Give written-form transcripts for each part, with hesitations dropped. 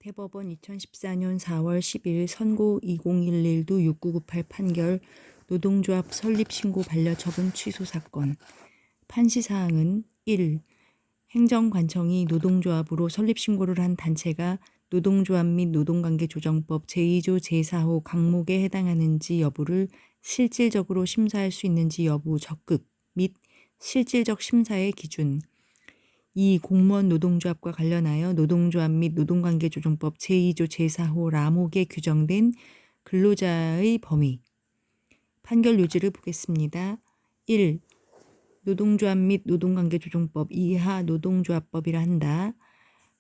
대법원 2014년 4월 10일 선고 2011도 6998 판결 노동조합 설립신고 반려 처분 취소 사건. 판시사항은 1. 행정관청이 노동조합으로 설립신고를 한 단체가 노동조합 및 노동관계조정법 제2조 제4호 강목에 해당하는지 여부를 실질적으로 심사할 수 있는지 여부 적극 및 실질적 심사의 기준. 2. 공무원 노동조합과 관련하여 노동조합 및 노동관계조정법 제2조 제4호 라목에 규정된 근로자의 범위. 판결 요지를 보겠습니다. 1. 노동조합 및 노동관계조정법 이하 노동조합법이라 한다.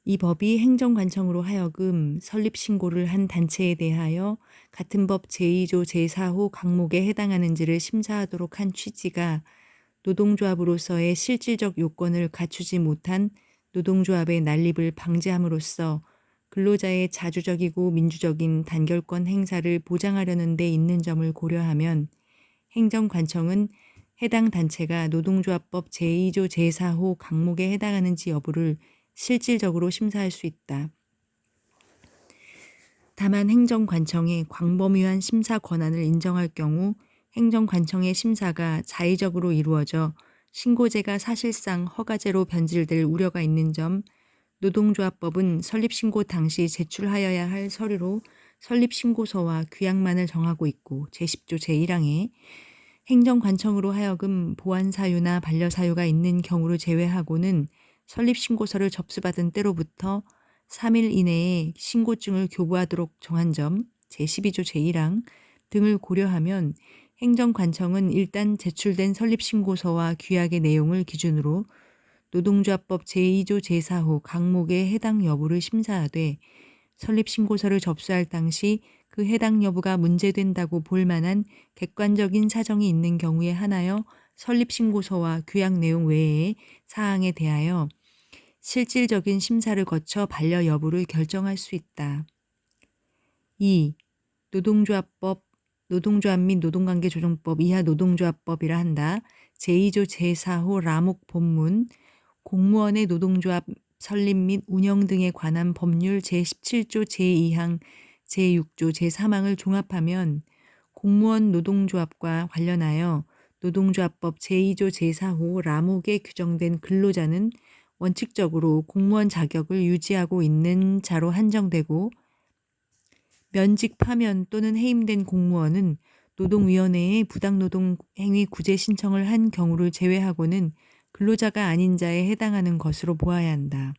이 법이 행정관청으로 하여금 설립신고를 한 단체에 대하여 같은 법 제2조 제4호 강목에 해당하는지를 심사하도록 한 취지가 노동조합으로서의 실질적 요건을 갖추지 못한 노동조합의 난립을 방지함으로써 근로자의 자주적이고 민주적인 단결권 행사를 보장하려는 데 있는 점을 고려하면 행정관청은 해당 단체가 노동조합법 제2조 제4호 강목에 해당하는지 여부를 실질적으로 심사할 수 있다. 다만 행정관청의 광범위한 심사 권한을 인정할 경우 행정관청의 심사가 자의적으로 이루어져 신고제가 사실상 허가제로 변질될 우려가 있는 점, 노동조합법은 설립신고 당시 제출하여야 할 서류로 설립신고서와 규약만을 정하고 있고 제10조 제1항에 행정관청으로 하여금 보완사유나 반려사유가 있는 경우를 제외하고는 설립신고서를 접수받은 때로부터 3일 이내에 신고증을 교부하도록 정한 점, 제12조 제1항 등을 고려하면 행정관청은 일단 제출된 설립신고서와 규약의 내용을 기준으로 노동조합법 제2조 제4호 강목의 해당 여부를 심사하되 설립신고서를 접수할 당시 그 해당 여부가 문제된다고 볼 만한 객관적인 사정이 있는 경우에 한하여 설립신고서와 규약 내용 외의 사항에 대하여 실질적인 심사를 거쳐 반려 여부를 결정할 수 있다. 2. 노동조합 및 노동관계조정법 이하 노동조합법이라 한다. 제2조 제4호 라목 본문 공무원의 노동조합 설립 및 운영 등에 관한 법률 제17조 제2항 제6조 제3항을 종합하면 공무원 노동조합과 관련하여 노동조합법 제2조 제4호 라목에 규정된 근로자는 원칙적으로 공무원 자격을 유지하고 있는 자로 한정되고 면직 파면 또는 해임된 공무원은 노동위원회에 부당노동 행위 구제 신청을 한 경우를 제외하고는 근로자가 아닌 자에 해당하는 것으로 보아야 한다.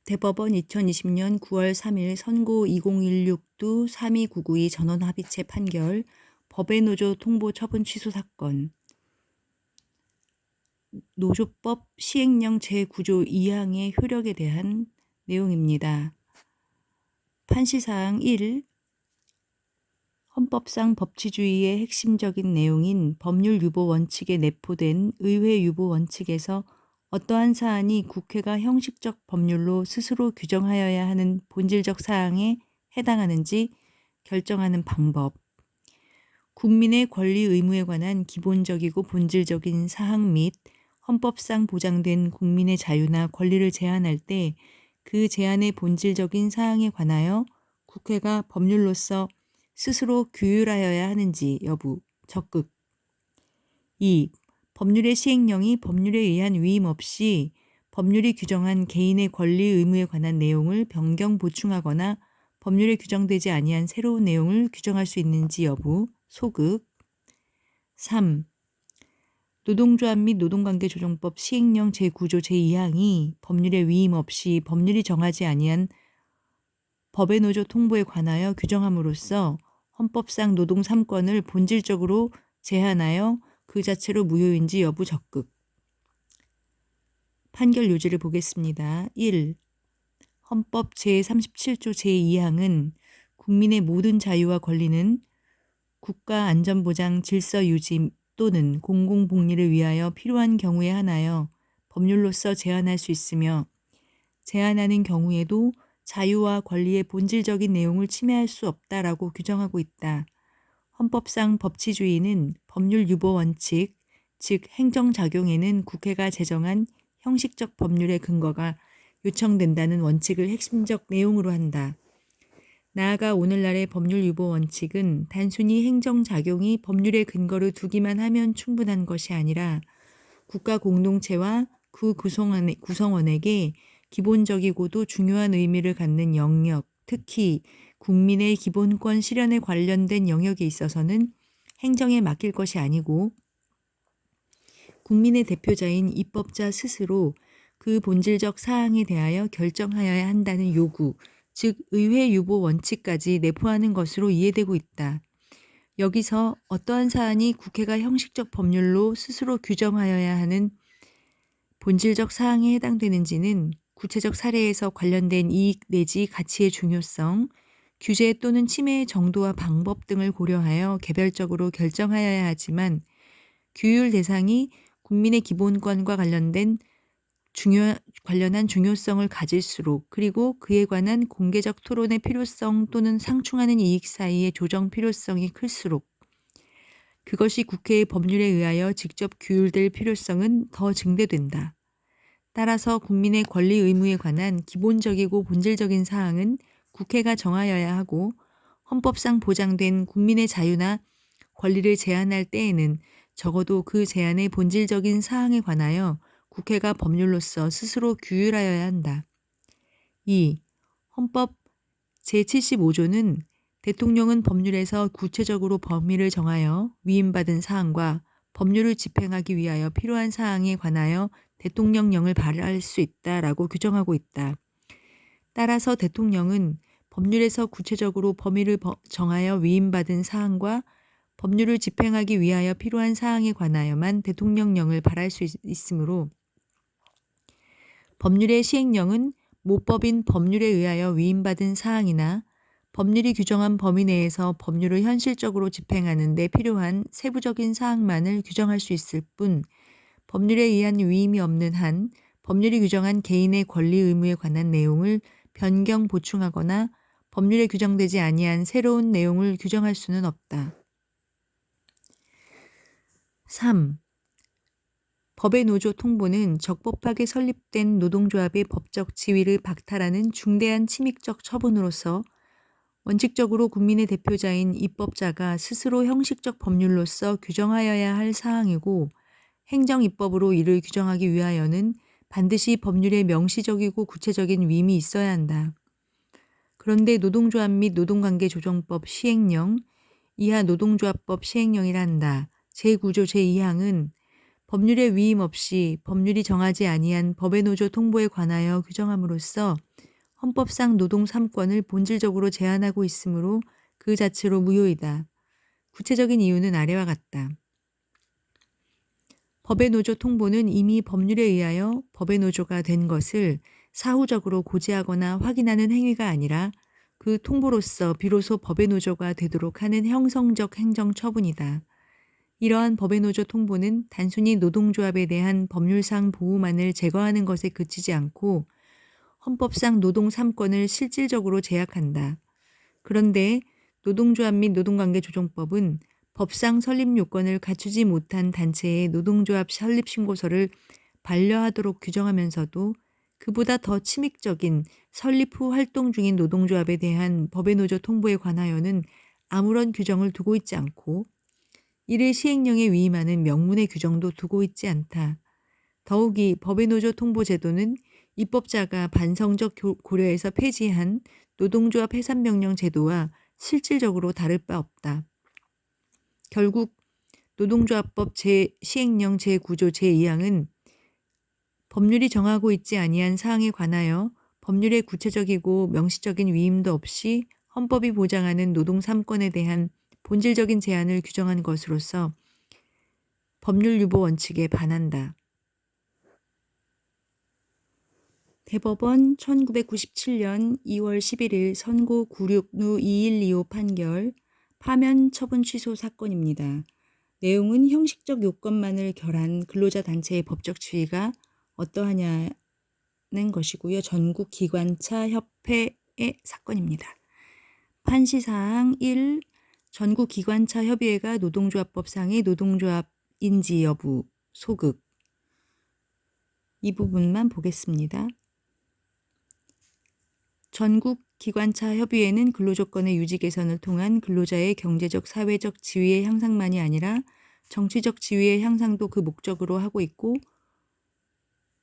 대법원 2020년 9월 3일 선고 2016도 32992 전원합의체 판결 법의 노조 통보 처분 취소 사건. 노조법 시행령 제9조 2항의 효력에 대한 내용입니다. 판시사항 1. 헌법상 법치주의의 핵심적인 내용인 법률 유보 원칙에 내포된 의회 유보 원칙에서 어떠한 사안이 국회가 형식적 법률로 스스로 규정하여야 하는 본질적 사항에 해당하는지 결정하는 방법. 국민의 권리 의무에 관한 기본적이고 본질적인 사항 및 헌법상 보장된 국민의 자유나 권리를 제한할 때 그 제한의 본질적인 사항에 관하여 국회가 법률로서 스스로 규율하여야 하는지 여부 적극. 2. 법률의 시행령이 법률에 의한 위임 없이 법률이 규정한 개인의 권리 의무에 관한 내용을 변경 보충하거나 법률에 규정되지 아니한 새로운 내용을 규정할 수 있는지 여부 소극. 3. 노동조합 및 노동관계조정법 시행령 제9조 제2항이 법률에 위임 없이 법률이 정하지 아니한 법의 노조 통보에 관하여 규정함으로써 헌법상 노동 3권을 본질적으로 제한하여 그 자체로 무효인지 여부 적극. 판결 요지를 보겠습니다. 1. 헌법 제37조 제2항은 국민의 모든 자유와 권리는 국가 안전보장 질서 유지 또는 공공복리를 위하여 필요한 경우에 한하여 법률로서 제한할 수 있으며 제한하는 경우에도 자유와 권리의 본질적인 내용을 침해할 수 없다라고 규정하고 있다. 헌법상 법치주의는 법률 유보 원칙, 즉 행정작용에는 국회가 제정한 형식적 법률의 근거가 요청된다는 원칙을 핵심적 내용으로 한다. 나아가 오늘날의 법률 유보 원칙은 단순히 행정작용이 법률의 근거를 두기만 하면 충분한 것이 아니라 국가 공동체와 그 구성원에게 기본적이고도 중요한 의미를 갖는 영역, 특히 국민의 기본권 실현에 관련된 영역에 있어서는 행정에 맡길 것이 아니고 국민의 대표자인 입법자 스스로 그 본질적 사항에 대하여 결정하여야 한다는 요구, 즉 의회 유보 원칙까지 내포하는 것으로 이해되고 있다. 여기서 어떠한 사안이 국회가 형식적 법률로 스스로 규정하여야 하는 본질적 사항에 해당되는지는 구체적 사례에서 관련된 이익 내지 가치의 중요성, 규제 또는 침해의 정도와 방법 등을 고려하여 개별적으로 결정하여야 하지만 규율 대상이 국민의 기본권과 관련한 중요성을 가질수록 그리고 그에 관한 공개적 토론의 필요성 또는 상충하는 이익 사이의 조정 필요성이 클수록 그것이 국회의 법률에 의하여 직접 규율될 필요성은 더 증대된다. 따라서 국민의 권리 의무에 관한 기본적이고 본질적인 사항은 국회가 정하여야 하고 헌법상 보장된 국민의 자유나 권리를 제한할 때에는 적어도 그 제한의 본질적인 사항에 관하여 국회가 법률로서 스스로 규율하여야 한다. 2. 헌법 제75조는 대통령은 법률에서 구체적으로 범위를 정하여 위임받은 사항과 법률을 집행하기 위하여 필요한 사항에 관하여 대통령령을 발할 수 있다라고 규정하고 있다. 따라서 대통령은 법률에서 구체적으로 범위를 정하여 위임받은 사항과 법률을 집행하기 위하여 필요한 사항에 관하여만 대통령령을 발할 수 있으므로 법률의 시행령은 모법인 법률에 의하여 위임받은 사항이나 법률이 규정한 범위 내에서 법률을 현실적으로 집행하는 데 필요한 세부적인 사항만을 규정할 수 있을 뿐 법률에 의한 위임이 없는 한 법률이 규정한 개인의 권리 의무에 관한 내용을 변경 보충하거나 법률에 규정되지 아니한 새로운 내용을 규정할 수는 없다. 3. 법의 노조 통보는 적법하게 설립된 노동조합의 법적 지위를 박탈하는 중대한 침입적 처분으로서 원칙적으로 국민의 대표자인 입법자가 스스로 형식적 법률로서 규정하여야 할 사항이고 행정입법으로 이를 규정하기 위하여는 반드시 법률에 명시적이고 구체적인 위임이 있어야 한다. 그런데 노동조합 및 노동관계조정법 시행령, 이하 노동조합법 시행령이라 한다. 제9조 제2항은 법률에 위임 없이 법률이 정하지 아니한 법의 노조 통보에 관하여 규정함으로써 헌법상 노동 3권을 본질적으로 제한하고 있으므로 그 자체로 무효이다. 구체적인 이유는 아래와 같다. 법의 노조 통보는 이미 법률에 의하여 법의 노조가 된 것을 사후적으로 고지하거나 확인하는 행위가 아니라 그 통보로서 비로소 법의 노조가 되도록 하는 형성적 행정처분이다. 이러한 법의 노조 통보는 단순히 노동조합에 대한 법률상 보호만을 제거하는 것에 그치지 않고 헌법상 노동 3권을 실질적으로 제약한다. 그런데 노동조합 및 노동관계조정법은 법상 설립 요건을 갖추지 못한 단체의 노동조합 설립신고서를 반려하도록 규정하면서도 그보다 더 침입적인 설립 후 활동 중인 노동조합에 대한 법의 노조 통보에 관하여는 아무런 규정을 두고 있지 않고 이를 시행령에 위임하는 명문의 규정도 두고 있지 않다. 더욱이 법의 노조 통보 제도는 입법자가 반성적 고려에서 폐지한 노동조합 해산명령 제도와 실질적으로 다를 바 없다. 결국 노동조합법 시행령 제9조 제2항은 법률이 정하고 있지 아니한 사항에 관하여 법률의 구체적이고 명시적인 위임도 없이 헌법이 보장하는 노동 3권에 대한 본질적인 제한을 규정한 것으로서 법률 유보 원칙에 반한다. 대법원 1997년 2월 11일 선고 96루 2125 판결 파면 처분 취소 사건입니다. 내용은 형식적 요건만을 결한 근로자 단체의 법적 지위가 어떠하냐는 것이고요. 전국 기관차 협회 사건입니다. 판시사항 1. 전국기관차협의회가 노동조합법상의 노동조합인지 여부 소극. 이 부분만 보겠습니다. 전국기관차협의회는 근로조건의 유지 개선을 통한 근로자의 경제적, 사회적 지위의 향상만이 아니라 정치적 지위의 향상도 그 목적으로 하고 있고,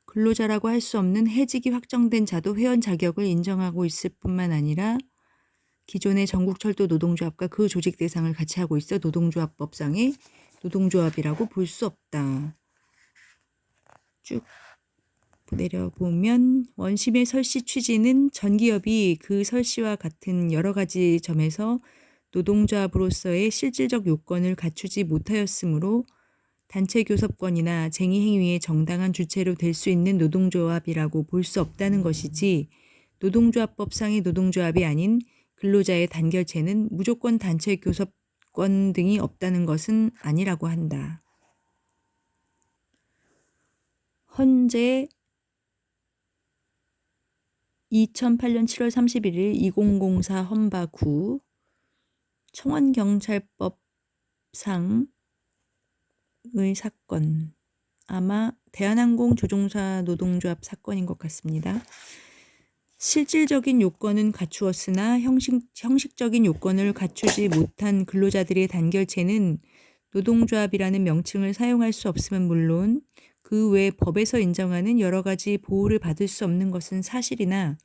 근로자라고 할 수 없는 해직이 확정된 자도 회원 자격을 인정하고 있을 뿐만 아니라 기존의 전국철도 노동조합과 그 조직 대상을 같이 하고 있어 노동조합법상의 노동조합이라고 볼 수 없다. 쭉 내려보면 원심의 설시 취지는 전기업이 그 설시와 같은 여러 가지 점에서 노동조합으로서의 실질적 요건을 갖추지 못하였으므로 단체 교섭권이나 쟁의 행위의 정당한 주체로 될 수 있는 노동조합이라고 볼 수 없다는 것이지, 노동조합법상의 노동조합이 아닌 근로자의 단결체는 무조건 단체 교섭권 등이 없다는 것은 아니라고 한다. 헌재 2008년 7월 31일 2004 헌바 9 청원경찰법상의 사건, 아마 대한항공 조종사 노동조합 사건인 것 같습니다. 실질적인 요건은 갖추었으나 형식적인 요건을 갖추지 못한 근로자들의 단결체는 노동조합이라는 명칭을 사용할 수 없음은 물론 그 외 법에서 인정하는 여러 가지 보호를 받을 수 없는 것은 사실이나,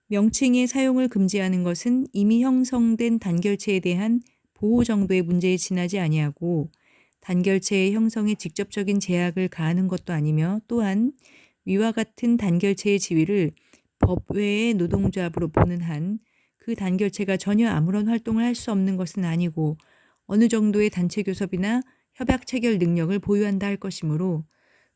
명칭의 사용을 금지하는 것은 이미 형성된 단결체에 대한 보호 정도의 문제에 지나지 아니하고 단결체의 형성에 직접적인 제약을 가하는 것도 아니며, 또한 위와 같은 단결체의 지위를 법 외의 노동조합으로 보는 한 그 단결체가 전혀 아무런 활동을 할 수 없는 것은 아니고 어느 정도의 단체 교섭이나 협약 체결 능력을 보유한다 할 것이므로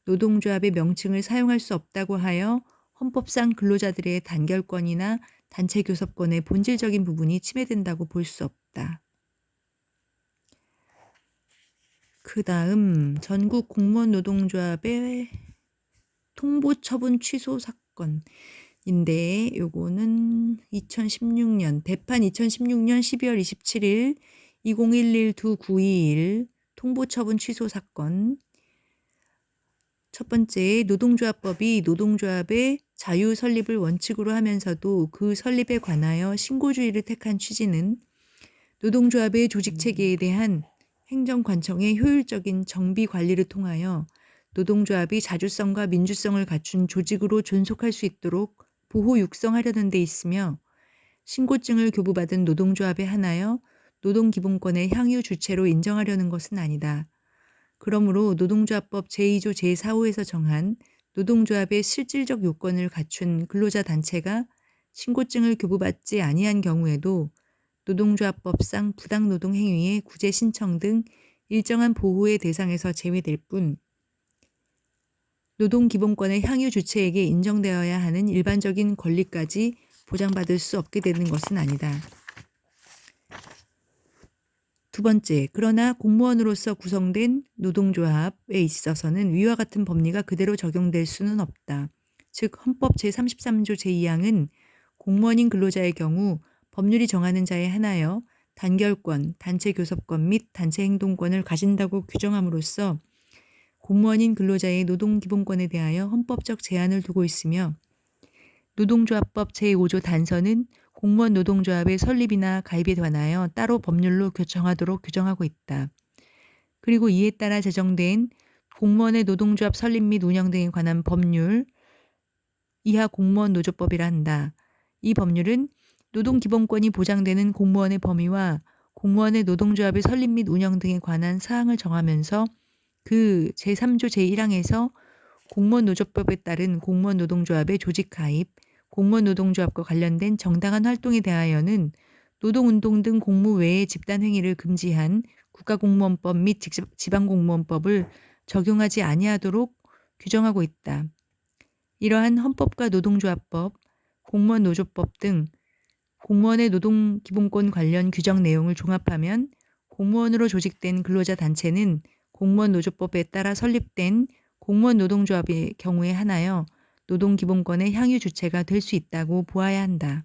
노동조합의 명칭을 사용할 수 없다고 하여 헌법상 근로자들의 단결권이나 단체 교섭권의 본질적인 부분이 침해된다고 볼 수 없다. 그 다음 전국 공무원 노동조합의 통보 처분 취소 사건인데, 요거는 2016년 배판 2016년 12월 27일 2011-2921 통보 처분 취소 사건. 첫 번째, 노동조합법이 노동조합의 자유 설립을 원칙으로 하면서도 그 설립에 관하여 신고주의를 택한 취지는 노동조합의 조직체계에 대한 행정관청의 효율적인 정비 관리를 통하여 노동조합이 자주성과 민주성을 갖춘 조직으로 존속할 수 있도록 보호 육성하려는 데 있으며, 신고증을 교부받은 노동조합에 한하여 노동기본권의 향유 주체로 인정하려는 것은 아니다. 그러므로 노동조합법 제2조 제4호에서 정한 노동조합의 실질적 요건을 갖춘 근로자 단체가 신고증을 교부받지 아니한 경우에도 노동조합법상 부당노동 행위의 구제 신청 등 일정한 보호의 대상에서 제외될 뿐, 노동기본권의 향유 주체에게 인정되어야 하는 일반적인 권리까지 보장받을 수 없게 되는 것은 아니다. 두 번째, 그러나 공무원으로서 구성된 노동조합에 있어서는 위와 같은 법리가 그대로 적용될 수는 없다. 즉, 헌법 제33조 제2항은 공무원인 근로자의 경우 법률이 정하는 자에 한하여 단결권, 단체 교섭권 및 단체 행동권을 가진다고 규정함으로써 공무원인 근로자의 노동기본권에 대하여 헌법적 제한을 두고 있으며, 노동조합법 제5조 단서는 공무원 노동조합의 설립이나 가입에 관하여 따로 법률로 정하도록 규정하고 있다. 그리고 이에 따라 제정된 공무원의 노동조합 설립 및 운영 등에 관한 법률, 이하 공무원 노조법이라 한다. 이 법률은 노동기본권이 보장되는 공무원의 범위와 공무원의 노동조합의 설립 및 운영 등에 관한 사항을 정하면서 그 제3조 제1항에서 공무원 노조법에 따른 공무원 노동조합의 조직 가입, 공무원 노동조합과 관련된 정당한 활동에 대하여는 노동운동 등 공무 외의 집단행위를 금지한 국가공무원법 및 지방공무원법을 적용하지 아니하도록 규정하고 있다. 이러한 헌법과 노동조합법, 공무원 노조법 등 공무원의 노동기본권 관련 규정 내용을 종합하면 공무원으로 조직된 근로자 단체는 공무원 노조법에 따라 설립된 공무원 노동조합의 경우에 한하여 노동기본권의 향유 주체가 될 수 있다고 보아야 한다.